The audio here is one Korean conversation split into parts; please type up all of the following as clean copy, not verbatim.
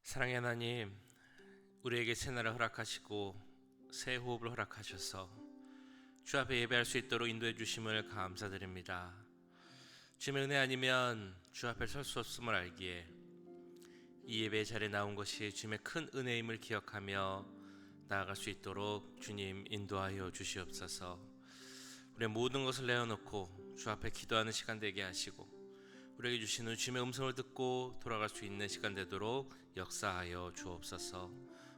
사랑의 하나님, 우리에게 새날을 허락하시고 새 호흡을 허락하셔서 주 앞에 예배할 수 있도록 인도해 주심을 감사드립니다. 주님의 은혜 아니면 주 앞에 설 수 없음을 알기에 이 예배 자리에 나온 것이 주님의 큰 은혜임을 기억하며 나아갈 수 있도록 주님 인도하여 주시옵소서. 우리의 모든 것을 내어놓고 주 앞에 기도하는 시간 되게 하시고 우리에게 주시는 주님의 음성을 듣고 돌아갈 수 있는 시간 되도록 역사하여 주옵소서.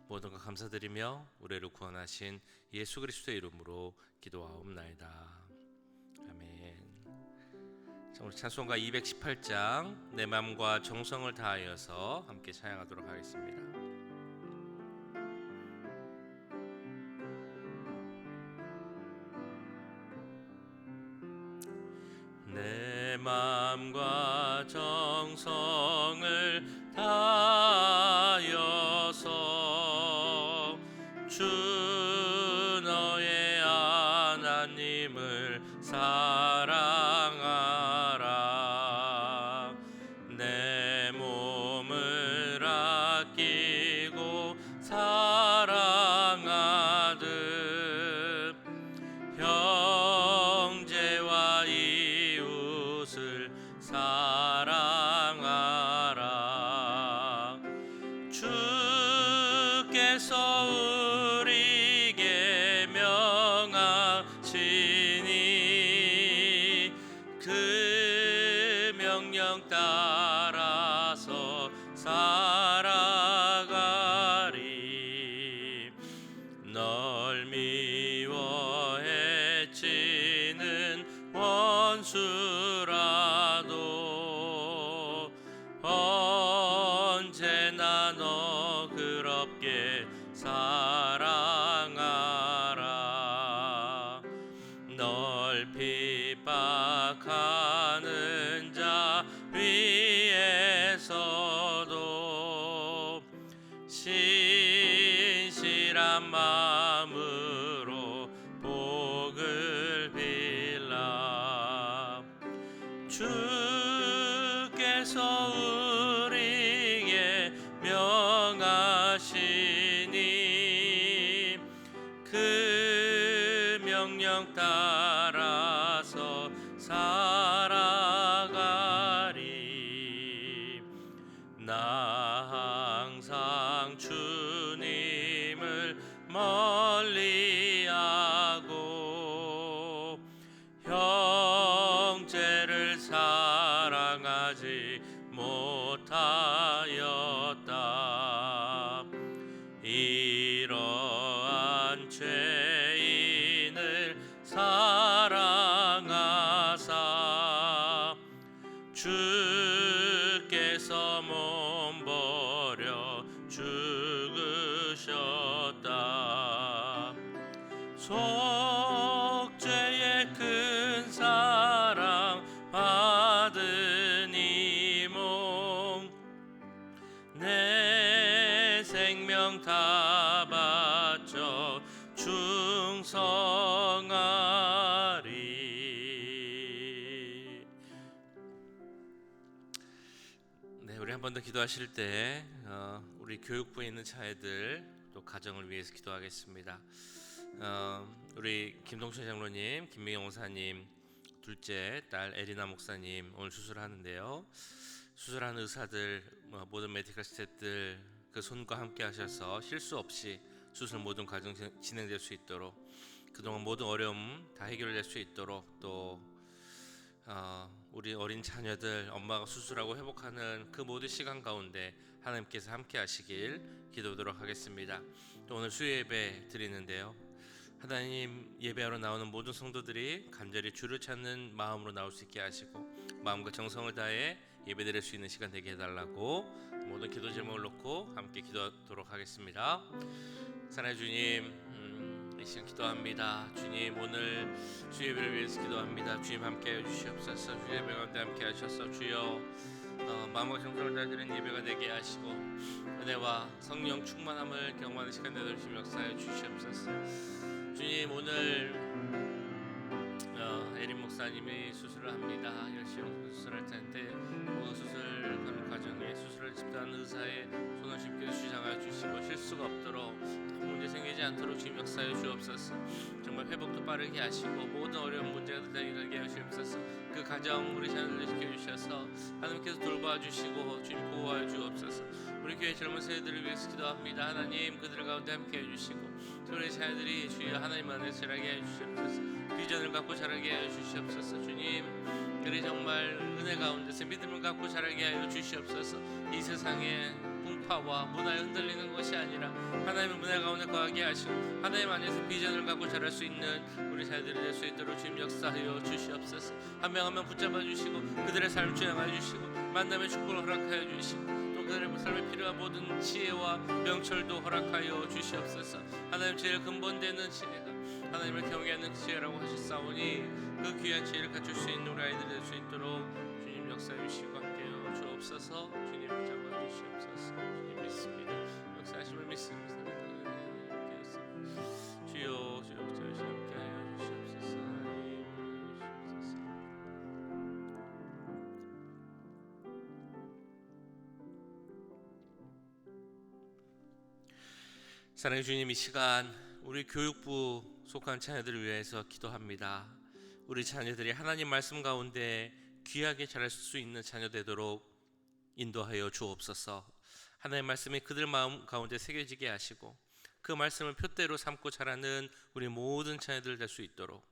모든 것 감사드리며 우리를 구원하신 예수 그리스도의 이름으로 기도하옵나이다. 아멘. 자, 우리 찬송가 218장 내 마음과 정성을 다하여서 함께 찬양하도록 하겠습니다. 내 마음과 정성을 다하여서 주 너의 하나님을 사랑하라. 내 몸을 아끼고 사랑하듯 형제와 이웃을 사랑하라. 주께서 우리에게 명하시니 그 명령 따라서 살아가리. 널 미워해치는 원수라도 언제나 너 그럽게 사랑하라. 널 핍박하는 자 위에서도 신실한 마음으로 복을 빌라. 주께서 우리에게 명하시니 그 명령 따라서 살아가리. 나 항상 주님을 멀리하고 형제를 사랑하지 못하였다. 이러한 죄인을 사랑하사 주께서 몸버려 죽으셨다. 속죄의 큰 사랑 받은 이몸 내 생명 다 바쳐 충성하리. 네, 우리 한 번 더 기도하실 때 우리 교육부에 있는 자녀들 또 가정을 위해서 기도하겠습니다. 우리 김동철 장로님, 김미경 목사님, 둘째 딸 에리나 목사님 오늘 수술하는데요. 수술하는 의사들, 모든 메디컬 스태프들 그 손과 함께 하셔서 실수 없이 수술 모든 과정 진행될 수 있도록 그동안 모든 어려움 다 해결될 수 있도록 또 우리 어린 자녀들 엄마가 수술하고 회복하는 그 모든 시간 가운데 하나님께서 함께 하시길 기도하도록 하겠습니다. 또 오늘 수요예배 드리는데요. 하나님 예배하러 나오는 모든 성도들이 간절히 주를 찾는 마음으로 나올 수 있게 하시고 마음과 정성을 다해 예배드릴 수 있는 시간 되게 해달라고 모든 기도 제목을 놓고 함께 기도하도록 하겠습니다. 사랑의 주님, 이 시간 기도합니다. 주님, 오늘 주 예배를 위해서 기도합니다. 주님 함께해 주시옵소서. 주 예배 가운데 함께 하셔서 주여 마음과 정성을 다하는 예배가 되게 하시고 은혜와 성령 충만함을 경험하는 시간 되도록 주님 역사해 주시옵소서. 주님, 오늘 에린 목사님 하나님이 수술을 합니다. 열시형 수술할 텐데 수술하는 과정에 수술을 집도하는 의사의 손을 주님께서 주장하여 주시고 실수가 없도록 문제 생기지 않도록 주님 역사해 주옵소서. 정말 회복도 빠르게 하시고 모든 어려운 문제가 다 일어나게 하시옵소서. 그 가정 우리 자녀들 지켜주셔서 하나님께서 돌봐 주시고 주님 보호하여 주옵소서. 우리 교회 젊은 세대들을 위해서 기도합니다. 하나님 그들 가운데 함께 해주시고 우리 자녀들이 주여 하나님 안에서 자라게 해주시옵소서. 비전을 갖고 자라게 하여 주시옵소서. 주님 그리 정말 은혜 가운데서 믿음을 갖고 자라게 하여 주시옵소서. 이 세상에 풍파와 문화에 흔들리는 것이 아니라 하나님의 은혜 가운데 거하게 하시고 하나님 안에서 비전을 갖고 자랄 수 있는 우리 자녀들이 될 수 있도록 주님 역사하여 주시옵소서. 한 명 한 명 붙잡아 주시고 그들의 삶을 주장하여 주시고 만남의 축복을 허락하여 주시고 또 그들의 삶에 필요한 모든 지혜와 명철도 허락하여 주시옵소서. 하나님 제일 근본되는 지혜가 하나님을 경외하는 지혜라고 하셨사오니 그 귀한 지혜를 갖출 수 있는 우리 아이들이 될 수 있도록 주님 역사해 주시고 함께하여 주옵소서. 주님 붙잡아 주시옵소서. 주님 믿습니다. 역사하심을 믿습니다. 주여 주여 붙잡아 주시고 함께하여 주시옵소서. 사랑의 주님, 이 시간 우리 교육부 속한 자녀들을 위해서 기도합니다. 우리 자녀들이 하나님 말씀 가운데 귀하게 자랄 수 있는 자녀 되도록 인도하여 주옵소서. 하나님 말씀이 그들 마음 가운데 새겨지게 하시고 그 말씀을 표대로 삼고 자라는 우리 모든 자녀들 될 수 있도록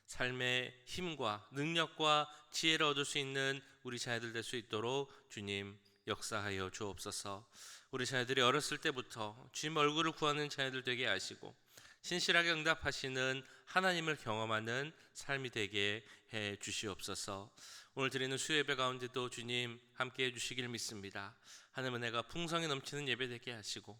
삶의 힘과 능력과 지혜를 얻을 수 있는 우리 자녀들 될 수 있도록 주님 역사하여 주옵소서. 우리 자녀들이 어렸을 때부터 주님 얼굴을 구하는 자녀들 되게 하시고 신실하게 응답하시는 하나님을 경험하는 삶이 되게 해 주시옵소서. 오늘 드리는 수예배 가운데도 주님 함께 해 주시길 믿습니다. 하나님의 은혜가 풍성히 넘치는 예배 되게 하시고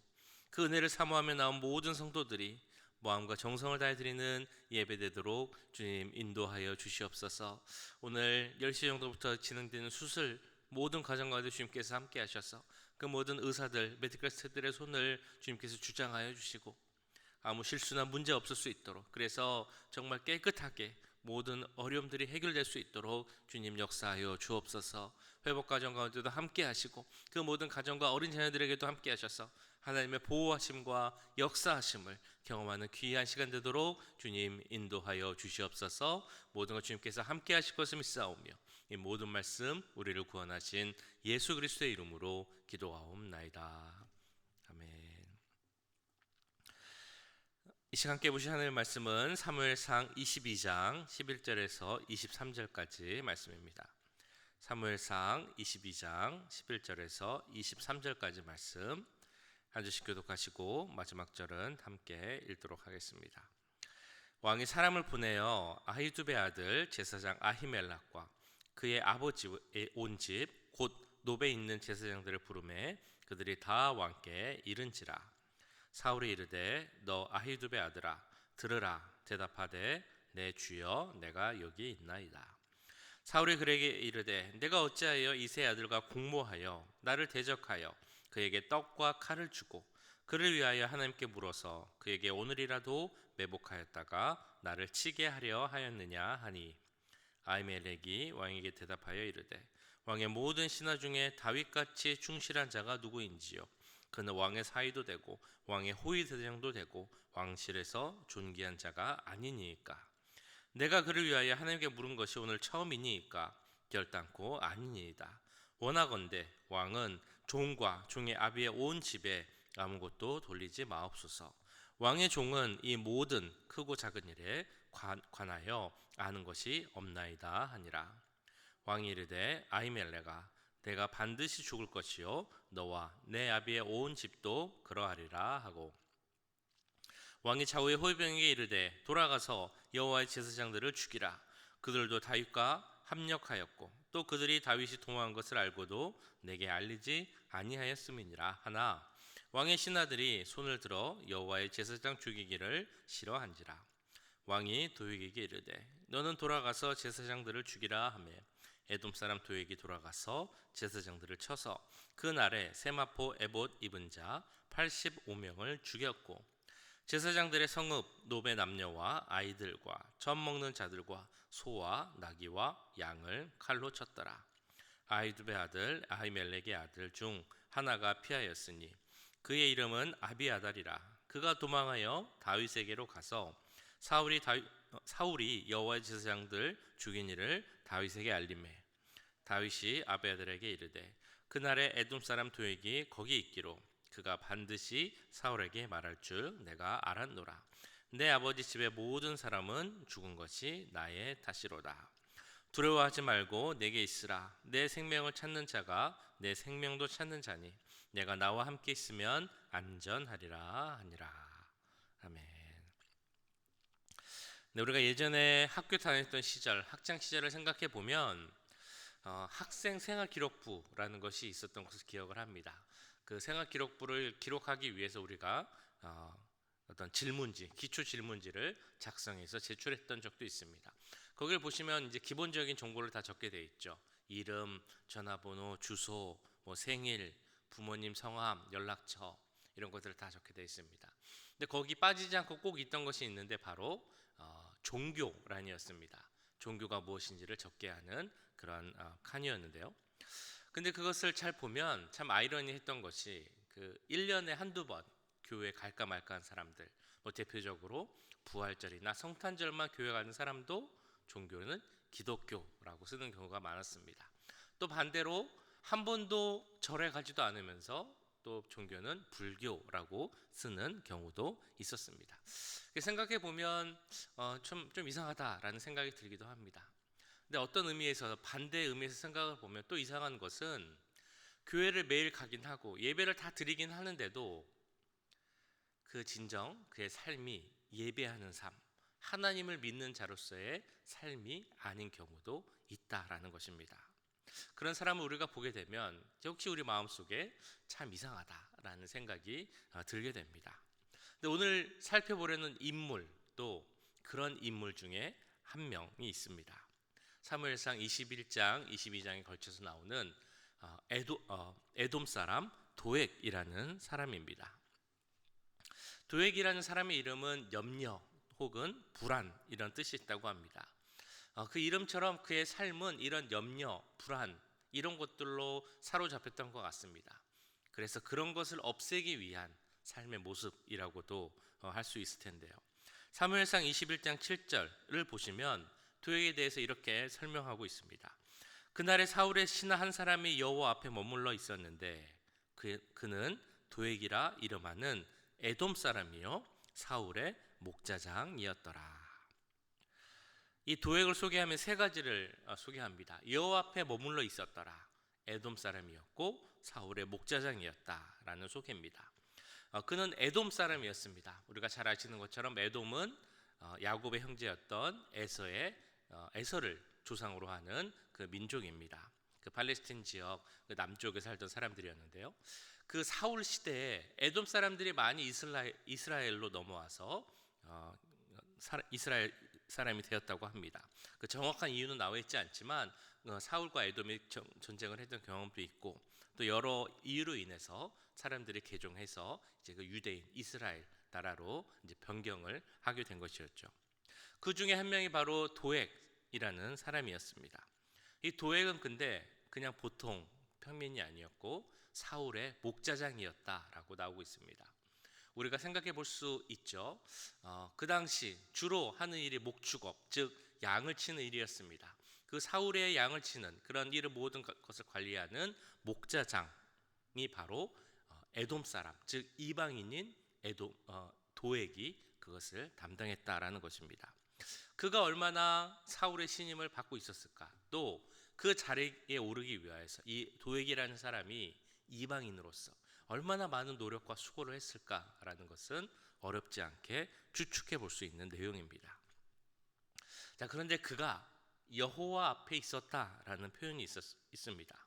그 은혜를 사모하며 나온 모든 성도들이 마음과 정성을 다해 드리는 예배 되도록 주님 인도하여 주시옵소서. 오늘 10시 정도부터 진행되는 수술 모든 과정 가운데 주님께서 함께 하셔서 그 모든 의사들, 메디컬 스태프들의 손을 주님께서 주장하여 주시고 아무 실수나 문제 없을 수 있도록 그래서 정말 깨끗하게 모든 어려움들이 해결될 수 있도록 주님 역사하여 주옵소서. 회복 과정 가운데도 함께 하시고 그 모든 가정과 어린 자녀들에게도 함께 하셔서 하나님의 보호하심과 역사하심을 경험하는 귀한 시간 되도록 주님 인도하여 주시옵소서. 모든 것 주님께서 함께 하실 것을 믿사오며 이 모든 말씀 우리를 구원하신 예수 그리스도의 이름으로 기도하옵나이다. 아멘. 이 시간 함께 보실 하나님의 말씀은 사무엘상 22장 11절에서 23절까지 말씀입니다. 사무엘상 22장 11절에서 23절까지 말씀 한 절씩 교독하시고 마지막 절은 함께 읽도록 하겠습니다. 왕이 사람을 보내어 아히두베 아들 제사장 아히멜락과 그의 아버지의 온 집 곧 노베에 있는 제사장들을 부르매 그들이 다 왕께 이른지라. 사울이 이르되 너 아히두베 아들아 들으라. 대답하되 내 주여 내가 여기 있나이다. 사울이 그에게 이르되 내가 어찌하여 이새의 아들과 공모하여 나를 대적하여 그에게 떡과 칼을 주고 그를 위하여 하나님께 물어서 그에게 오늘이라도 매복하였다가 나를 치게 하려 하였느냐 하니 아히멜렉이 왕에게 대답하여 이르되 왕의 모든 신하 중에 다윗같이 충실한 자가 누구인지요. 그는 왕의 사위도 되고 왕의 호위 대장도 되고 왕실에서 존귀한 자가 아니니이까. 내가 그를 위하여 하나님께 물은 것이 오늘 처음이니이까 결단코 아니니이다. 원하건대 왕은 종과 종의 아비의 온 집에 아무것도 돌리지 마옵소서. 왕의 종은 이 모든 크고 작은 일에 관하여 아는 것이 없나이다 하니라. 왕이 이르되 아히멜렉아 내가 반드시 죽을 것이요 너와 내 아비의 온 집도 그러하리라 하고 왕이 좌우의 호위병에게 이르되 돌아가서 여호와의 제사장들을 죽이라. 그들도 다윗과 합력하였고 또 그들이 다윗이 도망한 것을 알고도 내게 알리지 아니하였음이니라 하나 왕의 신하들이 손을 들어 여호와의 제사장 죽이기를 싫어한지라. 왕이 도액에게 이르되 너는 돌아가서 제사장들을 죽이라 하며 에돔 사람 도액이 돌아가서 제사장들을 쳐서 그 날에 세마포 에봇 입은 자 85명을 죽였고 제사장들의 성읍 노베 남녀와 아이들과 젖 먹는 자들과 소와 나귀와 양을 칼로 쳤더라. 아히두베 아들 아히멜렉의 아들 중 하나가 피하였으니 그의 이름은 아비아달이라. 그가 도망하여 다윗에게로 가서 사울이 여호와의 제사장들 죽인 일을 다윗에게 알림해 다윗이 아비아달에게 이르되 그날에 에돔 사람 도액이 거기 있기로 그가 반드시 사울에게 말할 줄 내가 알았노라. 내 아버지 집의 모든 사람은 죽은 것이 나의 탓이로다. 두려워하지 말고 내게 있으라. 내 생명을 찾는 자가 내 생명도 찾는 자니 내가 나와 함께 있으면 안전하리라 하니라. 아멘. 네, 우리가 예전에 학교 다녔던 시절, 학창 시절을 생각해 보면 학생 생활 기록부라는 것이 있었던 것을 기억을 합니다. 그 생활 기록부를 기록하기 위해서 우리가 어떤 질문지, 기초 질문지를 작성해서 제출했던 적도 있습니다. 거기를 보시면 이제 기본적인 정보를 다 적게 돼 있죠. 이름, 전화번호, 주소, 생일, 부모님 성함, 연락처 이런 것들을 다 적게 돼 있습니다. 근데 거기 빠지지 않고 꼭 있던 것이 있는데 바로 종교란이었습니다. 종교가 무엇인지를 적게 하는 그런 칸이었는데요. 근데 그것을 잘 보면 참 아이러니했던 것이 그 1년에 한두 번 교회 갈까 말까 한 사람들, 대표적으로 부활절이나 성탄절만 교회 가는 사람도 종교는 기독교라고 쓰는 경우가 많았습니다. 또 반대로 한 번도 절에 가지도 않으면서 또 종교는 불교라고 쓰는 경우도 있었습니다. 생각해 보면 좀 이상하다라는 생각이 들기도 합니다. 근데 어떤 의미에서 반대의 의미에서 생각을 보면 또 이상한 것은 교회를 매일 가긴 하고 예배를 다 드리긴 하는데도 그 진정 그의 삶이 예배하는 삶, 하나님을 믿는 자로서의 삶이 아닌 경우도 있다라는 것입니다. 그런 사람을 우리가 보게 되면 역시 우리 마음속에 참 이상하다라는 생각이 들게 됩니다. 근데 오늘 살펴보려는 인물도 그런 인물 중에 한 명이 있습니다. 사무엘상 21장, 22장에 걸쳐서 나오는 에돔 사람 도액이라는 사람입니다. 도액이라는 사람의 이름은 염려 혹은 불안 이런 뜻이 있다고 합니다. 그 이름처럼 그의 삶은 이런 염려, 불안 이런 것들로 사로잡혔던 것 같습니다. 그래서 그런 것을 없애기 위한 삶의 모습이라고도 할 수 있을 텐데요. 사무엘상 21장 7절을 보시면 도액에 대해서 이렇게 설명하고 있습니다. 그날에 사울의 신하 한 사람이 여호와 앞에 머물러 있었는데 그는 도액이라 이름하는 에돔 사람이요 사울의 목자장이었더라. 이 도액을 소개하면 세 가지를 소개합니다. 여호와 앞에 머물러 있었더라, 에돔 사람이었고 사울의 목자장이었다라는 소개입니다. 그는 에돔 사람이었습니다. 우리가 잘 아시는 것처럼 에돔은 야곱의 형제였던 에서를 조상으로 하는 그 민족입니다. 그 팔레스틴 지역 그 남쪽에 살던 사람들이었는데요. 그 사울 시대에 에돔 사람들이 많이 이스라엘로 넘어와서 이스라엘 사람이 되었다고 합니다. 그 정확한 이유는 나와 있지 않지만 사울과 에돔이 전쟁을 했던 경험도 있고 또 여러 이유로 인해서 사람들이 개종해서 이제 그 유대인 이스라엘 나라로 이제 변경을 하게 된 것이었죠. 그 중에 한 명이 바로 도액이라는 사람이었습니다. 이 도액은 근데 그냥 보통 평민이 아니었고 사울의 목자장이었다라고 나오고 있습니다. 우리가 생각해 볼 수 있죠. 그 당시 주로 하는 일이 목축업, 즉 양을 치는 일이었습니다. 그 사울의 양을 치는 그런 일을 모든 것을 관리하는 목자장이 바로 에돔 사람, 즉 이방인인 도액이 그것을 담당했다라는 것입니다. 그가 얼마나 사울의 신임을 받고 있었을까? 또 그 자리에 오르기 위해서 이 도액이라는 사람이 이방인으로서 얼마나 많은 노력과 수고를 했을까라는 것은 어렵지 않게 추측해 볼 수 있는 내용입니다. 자, 그런데 그가 여호와 앞에 있었다라는 표현이 있습니다.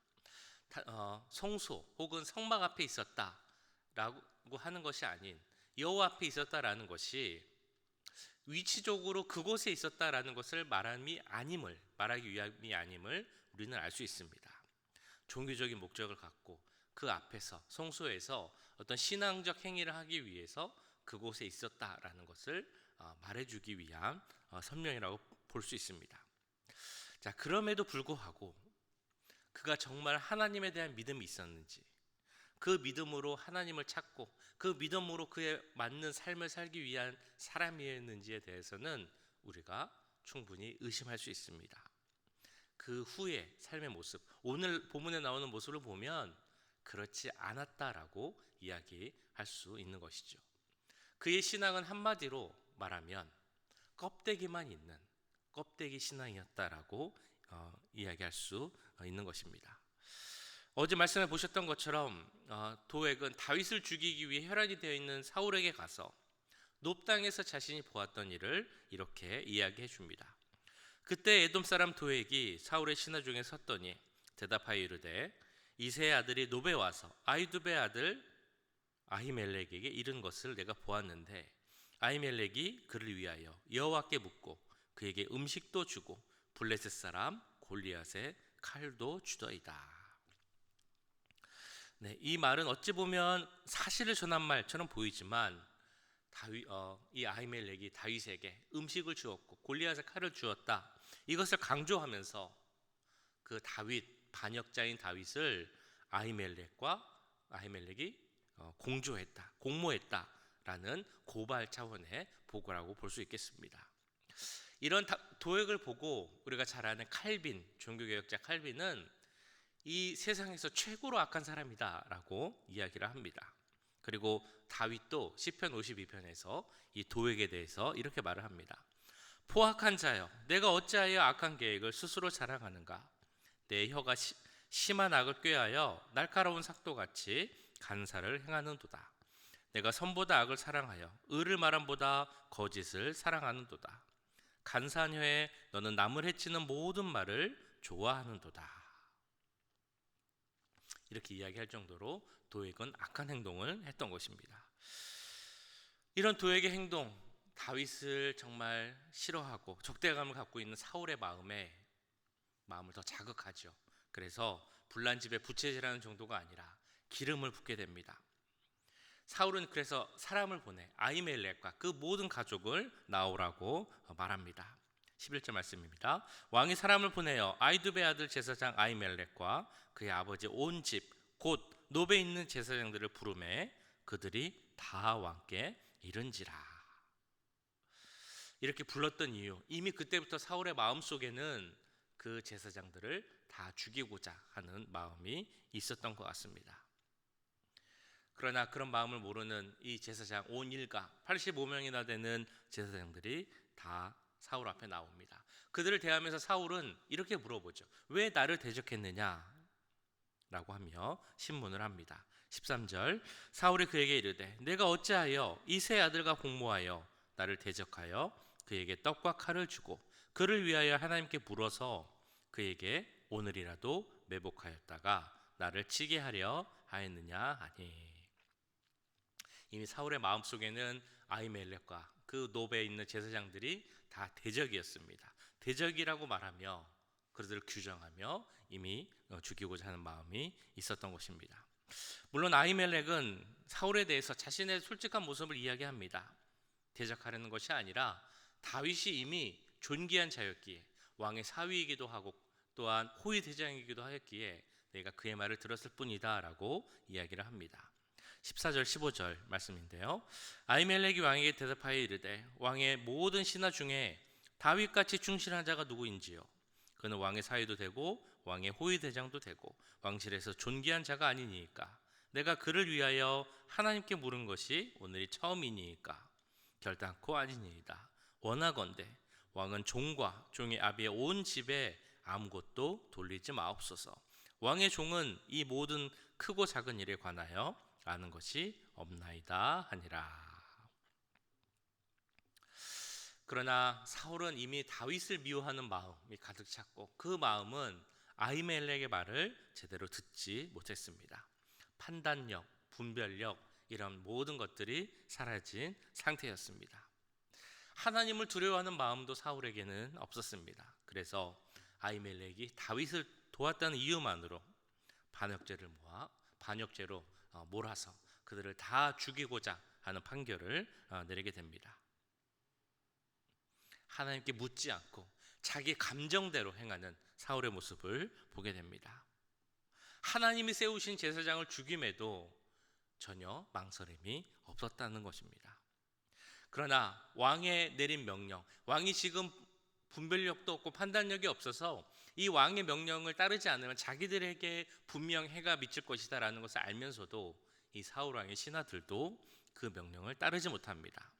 성소 혹은 성막 앞에 있었다라고 하는 것이 아닌 여호와 앞에 있었다라는 것이 위치적으로 그곳에 있었다라는 것을 말하기 위함이 아님을 우리는 알 수 있습니다. 종교적인 목적을 갖고 그 앞에서 성소에서 어떤 신앙적 행위를 하기 위해서 그곳에 있었다라는 것을 말해주기 위한 선명이라고 볼 수 있습니다. 자, 그럼에도 불구하고 그가 정말 하나님에 대한 믿음이 있었는지, 그 믿음으로 하나님을 찾고 그 믿음으로 그에 맞는 삶을 살기 위한 사람이었는지에 대해서는 우리가 충분히 의심할 수 있습니다. 그 후의 삶의 모습, 오늘 본문에 나오는 모습을 보면 그렇지 않았다라고 이야기할 수 있는 것이죠. 그의 신앙은 한마디로 말하면 껍데기만 있는 껍데기 신앙이었다라고 이야기할 수 있는 것입니다. 어제 말씀해 보셨던 것처럼 도액은 다윗을 죽이기 위해 혈안이 되어 있는 사울에게 가서 놉 땅에서 자신이 보았던 일을 이렇게 이야기해 줍니다. 그때 에돔 사람 도액이 사울의 신하 중에 섰더니 대답하여 이르되 이새의 아들이 놉에 와서 아히두베의 아들 아히멜렉에게 이른 것을 내가 보았는데 아히멜렉이 그를 위하여 여호와께 묻고 그에게 음식도 주고 블레셋 사람 골리앗의 칼도 주더이다. 네, 이 말은 어찌 보면 사실을 전한 말처럼 보이지만 이 아히멜렉이 다윗에게 음식을 주었고 골리앗의 칼을 주었다, 이것을 강조하면서 그 다윗 반역자인 다윗을 아히멜렉이 공모했다라는 고발 차원의 보고라고 볼 수 있겠습니다. 이런 도액을 보고 우리가 잘 아는 칼빈, 종교개혁자 칼빈은 이 세상에서 최고로 악한 사람이다라고 이야기를 합니다. 그리고 다윗도 시편 52편에서 이 도액에 대해서 이렇게 말을 합니다. 포악한 자여, 내가 어찌하여 악한 계획을 스스로 자랑하는가? 내 혀가 심한 악을 꾀하여 날카로운 삭도같이 간사를 행하는도다. 내가 선보다 악을 사랑하여 의를 말함보다 거짓을 사랑하는도다. 간사한 혀에 너는 남을 해치는 모든 말을 좋아하는도다. 이렇게 이야기할 정도로 도액은 악한 행동을 했던 것입니다. 이런 도액의 행동, 다윗을 정말 싫어하고 적대감을 갖고 있는 사울의 마음을 더 자극하죠. 그래서 불난집에 부채질하는 정도가 아니라 기름을 붓게 됩니다. 사울은 그래서 사람을 보내 아히멜렉과 그 모든 가족을 나오라고 말합니다. 11절 말씀입니다. 왕이 사람을 보내어 아히두베 아들 제사장 아히멜렉과 그의 아버지 온 집 곧 노베에 있는 제사장들을 부르매 그들이 다 왕께 이른지라. 이렇게 불렀던 이유, 이미 그때부터 사울의 마음속에는 그 제사장들을 다 죽이고자 하는 마음이 있었던 것 같습니다. 그러나 그런 마음을 모르는 이 제사장 온 일가 85명이나 되는 제사장들이 다 사울 앞에 나옵니다. 그들을 대하면서 사울은 이렇게 물어보죠. 왜 나를 대적했느냐? 라고 하며 신문을 합니다. 13절, 사울이 그에게 이르되 내가 어찌하여 이새의 아들과 공모하여 나를 대적하여 그에게 떡과 칼을 주고 그를 위하여 하나님께 물어서 그에게 오늘이라도 매복하였다가 나를 치게 하려 하였느냐 하니. 이미 사울의 마음속에는 아히멜렉과 그 노베에 있는 제사장들이 다 대적이었습니다. 대적이라고 말하며 그들을 규정하며 이미 죽이고자 하는 마음이 있었던 것입니다. 물론 아히멜렉은 사울에 대해서 자신의 솔직한 모습을 이야기합니다. 대적하려는 것이 아니라 다윗이 이미 존귀한 자였기에 왕의 사위이기도 하고 또한 호위 대장이기도 하였기에 내가 그의 말을 들었을 뿐이다 라고 이야기를 합니다. 14절 15절 말씀인데요. 아히멜렉이 왕에게 대답하여 이르되 왕의 모든 신하 중에 다윗같이 충실한 자가 누구인지요? 그는 왕의 사위도 되고 왕의 호위 대장도 되고 왕실에서 존귀한 자가 아니니까 내가 그를 위하여 하나님께 물은 것이 오늘이 처음이니까 결단코 아니니이다. 원하건대 왕은 종과 종의 아비의 온 집에 아무것도 돌리지 마옵소서. 왕의 종은 이 모든 크고 작은 일에 관하여 아는 것이 없나이다 하니라. 그러나 사울은 이미 다윗을 미워하는 마음이 가득 찼고 그 마음은 아히멜렉의 말을 제대로 듣지 못했습니다. 판단력, 분별력 이런 모든 것들이 사라진 상태였습니다. 하나님을 두려워하는 마음도 사울에게는 없었습니다. 그래서 아히멜렉이 다윗을 도왔다는 이유만으로 반역죄로 몰아서 그들을 다 죽이고자 하는 판결을 내리게 됩니다. 하나님께 묻지 않고 자기 감정대로 행하는 사울의 모습을 보게 됩니다. 하나님이 세우신 제사장을 죽임에도 전혀 망설임이 없었다는 것입니다. 그러나 왕의 내린 명령, 왕이 지금 분별력도 없고 판단력이 없어서 이 왕의 명령을 따르지 않으면 자기들에게 분명 해가 미칠 것이다 라는 것을 알면서도 이 사울 왕의 신하들도 그 명령을 따르지 못합니다.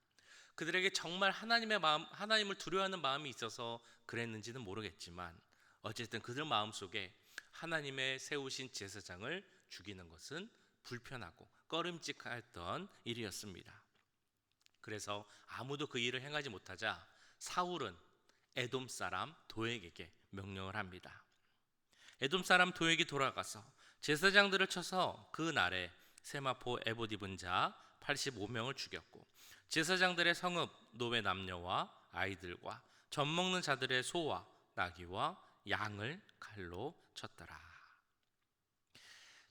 그들에게 정말 하나님을 두려워하는 마음이 있어서 그랬는지는 모르겠지만 어쨌든 그들 마음속에 하나님의 세우신 제사장을 죽이는 것은 불편하고 꺼림칙했던 일이었습니다. 그래서 아무도 그 일을 행하지 못하자 사울은 에돔 사람 도액에게 명령을 합니다. 에돔 사람 도액이 돌아가서 제사장들을 쳐서 그 날에 세마포 에봇 입은 자 85명을 죽였고 제사장들의 성읍 노베 남녀와 아이들과 젖 먹는 자들의 소와 나귀와 양을 칼로 쳤더라.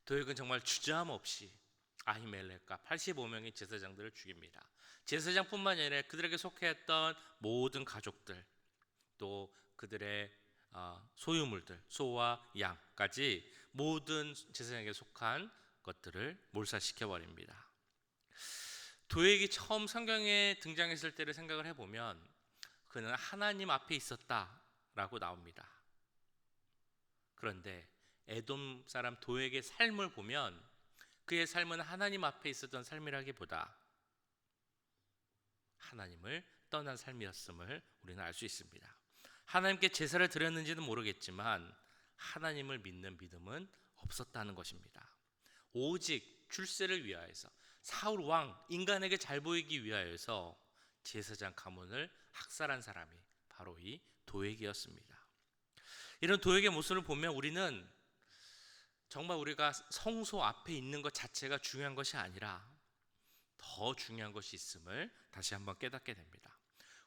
도액은 정말 주저함없이 아히멜렉과 85명의 제사장들을 죽입니다. 제사장뿐만 아니라 그들에게 속해했던 모든 가족들, 또 그들의 소유물들, 소와 양까지 모든 제사장에게 속한 것들을 몰살시켜 버립니다. 도액이 처음 성경에 등장했을 때를 생각을 해보면 그는 하나님 앞에 있었다라고 나옵니다. 그런데 에돔 사람 도액의 삶을 보면 그의 삶은 하나님 앞에 있었던 삶이라기보다 하나님을 떠난 삶이었음을 우리는 알 수 있습니다. 하나님께 제사를 드렸는지는 모르겠지만 하나님을 믿는 믿음은 없었다는 것입니다. 오직 출세를 위하여서 사울 왕 인간에게 잘 보이기 위하여서 제사장 가문을 학살한 사람이 바로 이 도액이었습니다. 이런 도액의 모습을 보면 우리는 정말 우리가 성소 앞에 있는 것 자체가 중요한 것이 아니라 더 중요한 것이 있음을 다시 한번 깨닫게 됩니다.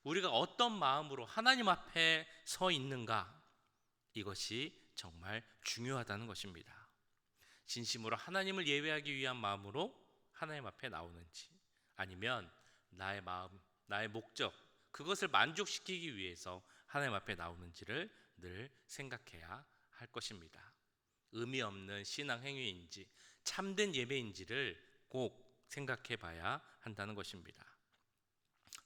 우리가 어떤 마음으로 하나님 앞에 서 있는가, 이것이 정말 중요하다는 것입니다. 진심으로 하나님을 예배하기 위한 마음으로 하나님 앞에 나오는지, 아니면 나의 마음, 나의 목적, 그것을 만족시키기 위해서 하나님 앞에 나오는지를 늘 생각해야 할 것입니다. 의미 없는 신앙 행위인지 참된 예배인지를 꼭 생각해 봐야 한다는 것입니다.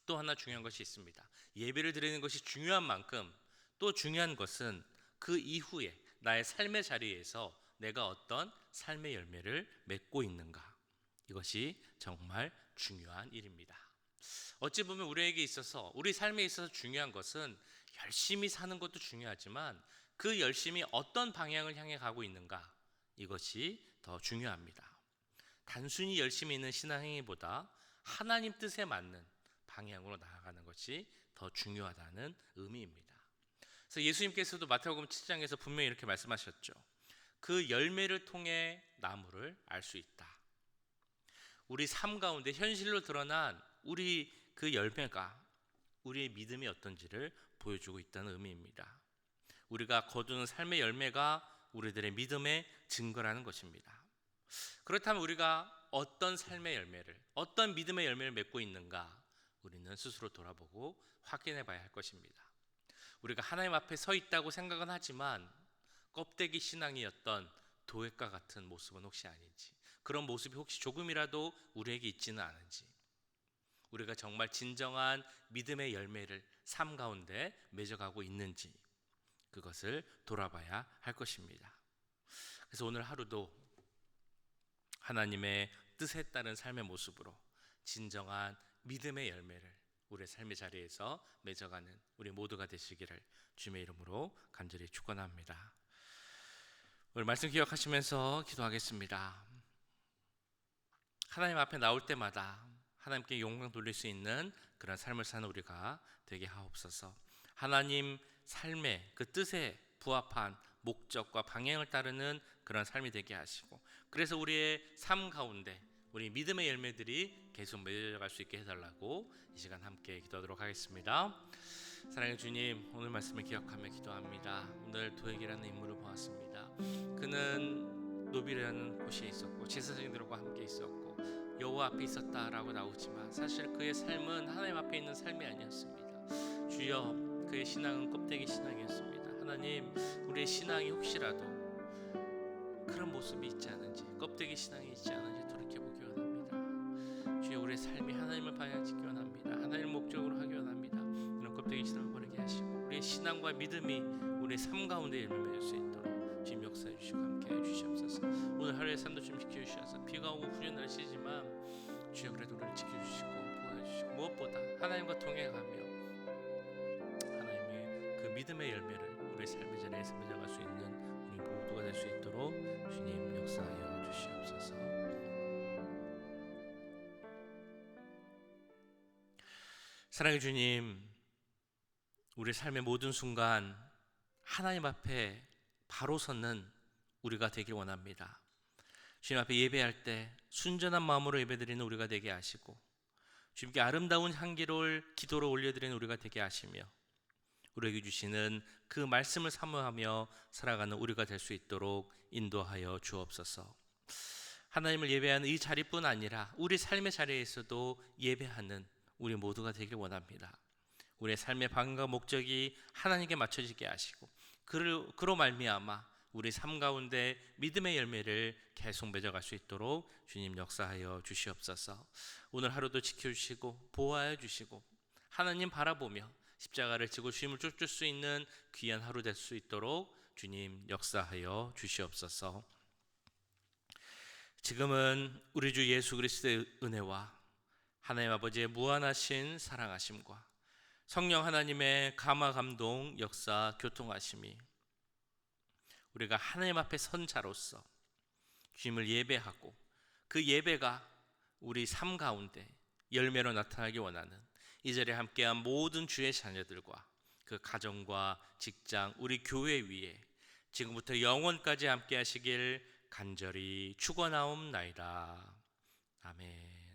또 하나 중요한 것이 있습니다. 예배를 드리는 것이 중요한 만큼 또 중요한 것은 그 이후에 나의 삶의 자리에서 내가 어떤 삶의 열매를 맺고 있는가, 이것이 정말 중요한 일입니다. 어찌 보면 우리에게 있어서, 우리 삶에 있어서 중요한 것은 열심히 사는 것도 중요하지만 그 열심히 어떤 방향을 향해 가고 있는가, 이것이 더 중요합니다. 단순히 열심히 있는 신앙행위보다 하나님 뜻에 맞는 방향으로 나아가는 것이 더 중요하다는 의미입니다. 그래서 예수님께서도 마태복음 7장에서 분명히 이렇게 말씀하셨죠. 그 열매를 통해 나무를 알 수 있다. 우리 삶 가운데 현실로 드러난 우리 그 열매가 우리의 믿음이 어떤지를 보여주고 있다는 의미입니다. 우리가 거두는 삶의 열매가 우리들의 믿음의 증거라는 것입니다. 그렇다면 우리가 어떤 삶의 열매를, 어떤 믿음의 열매를 맺고 있는가, 우리는 스스로 돌아보고 확인해 봐야 할 것입니다. 우리가 하나님 앞에 서 있다고 생각은 하지만 껍데기 신앙이었던 도액과 같은 모습은 혹시 아닌지, 그런 모습이 혹시 조금이라도 우리에게 있지는 않은지, 우리가 정말 진정한 믿음의 열매를 삶 가운데 맺어가고 있는지, 그것을 돌아봐야 할 것입니다. 그래서 오늘 하루도 하나님의 뜻에 따른 삶의 모습으로 진정한 믿음의 열매를 우리의 삶의 자리에서 맺어가는 우리 모두가 되시기를 주님의 이름으로 간절히 축원합니다. 오늘 말씀 기억하시면서 기도하겠습니다. 하나님 앞에 나올 때마다 하나님께 영광 돌릴 수 있는 그런 삶을 사는 우리가 되게 하옵소서. 하나님 삶의 그 뜻에 부합한 목적과 방향을 따르는 그런 삶이 되게 하시고, 그래서 우리의 삶 가운데 우리 믿음의 열매들이 계속 맺어갈 수 있게 해달라고 이 시간 함께 기도하도록 하겠습니다. 사랑의 주님, 오늘 말씀을 기억하며 기도합니다. 오늘 도액이라는 인물을 보았습니다. 그는 노비라는 곳에 있었고 제사장들과 함께 있었고 여호와 앞에 있었다라고 나오지만 사실 그의 삶은 하나님 앞에 있는 삶이 아니었습니다. 주여, 그의 신앙은 껍데기 신앙이었습니다. 하나님, 우리의 신앙이 혹시라도 그런 모습이 있지 않은지, 껍데기 신앙이 있지 않은지 돌이켜보기 원합니다. 주여, 우리의 삶이 하나님을 방향짓기 원합니다. 하나님을 목적으로 하기 원합니다. 이런 껍데기 신앙을 버리게 하시고 우리의 신앙과 믿음이 우리의 삶 가운데 열매 맺을 수 있도록 주님 역사해 주시고 함께해 주시옵소서. 오늘 하루의 삶도 좀 지켜주셔서 비가 오고 후련 날씨지만 주여, 그래도 우리를 지켜주시고 보호해주시고 무엇보다 하나님과 동행하며 하나님의 그 믿음의 열매를 우리의 삶의 자리에서 맺어갈 수 있는 우리 모두가 될 수 있도록 주님 역사하여 주시옵소서. 사랑의 주님, 우리 삶의 모든 순간 하나님 앞에 바로 섰는 우리가 되길 원합니다. 주님 앞에 예배할 때 순전한 마음으로 예배드리는 우리가 되게 하시고 주님께 아름다운 향기를 기도로 올려드리는 우리가 되게 하시며 우리에게 주시는 그 말씀을 사모하며 살아가는 우리가 될 수 있도록 인도하여 주옵소서. 하나님을 예배하는 이 자리뿐 아니라 우리 삶의 자리에서도 예배하는 우리 모두가 되길 원합니다. 우리의 삶의 방향과 목적이 하나님께 맞춰지게 하시고 그로 말미암아 우리 삶 가운데 믿음의 열매를 계속 맺어갈 수 있도록 주님 역사하여 주시옵소서. 오늘 하루도 지켜주시고 보호하여 주시고 하나님 바라보며 십자가를 지고 주님을 쫓을 수 있는 귀한 하루 될 수 있도록 주님 역사하여 주시옵소서. 지금은 우리 주 예수 그리스도의 은혜와 하나님 아버지의 무한하신 사랑하심과 성령 하나님의 감화 감동 역사 교통하심이 우리가 하나님 앞에 선 자로서 주님을 예배하고 그 예배가 우리 삶 가운데 열매로 나타나기 원하는 이 자리에 함께한 모든 주의 자녀들과 그 가정과 직장, 우리 교회 위에 지금부터 영원까지 함께 하시길 간절히 축원하옵나이다. 아멘.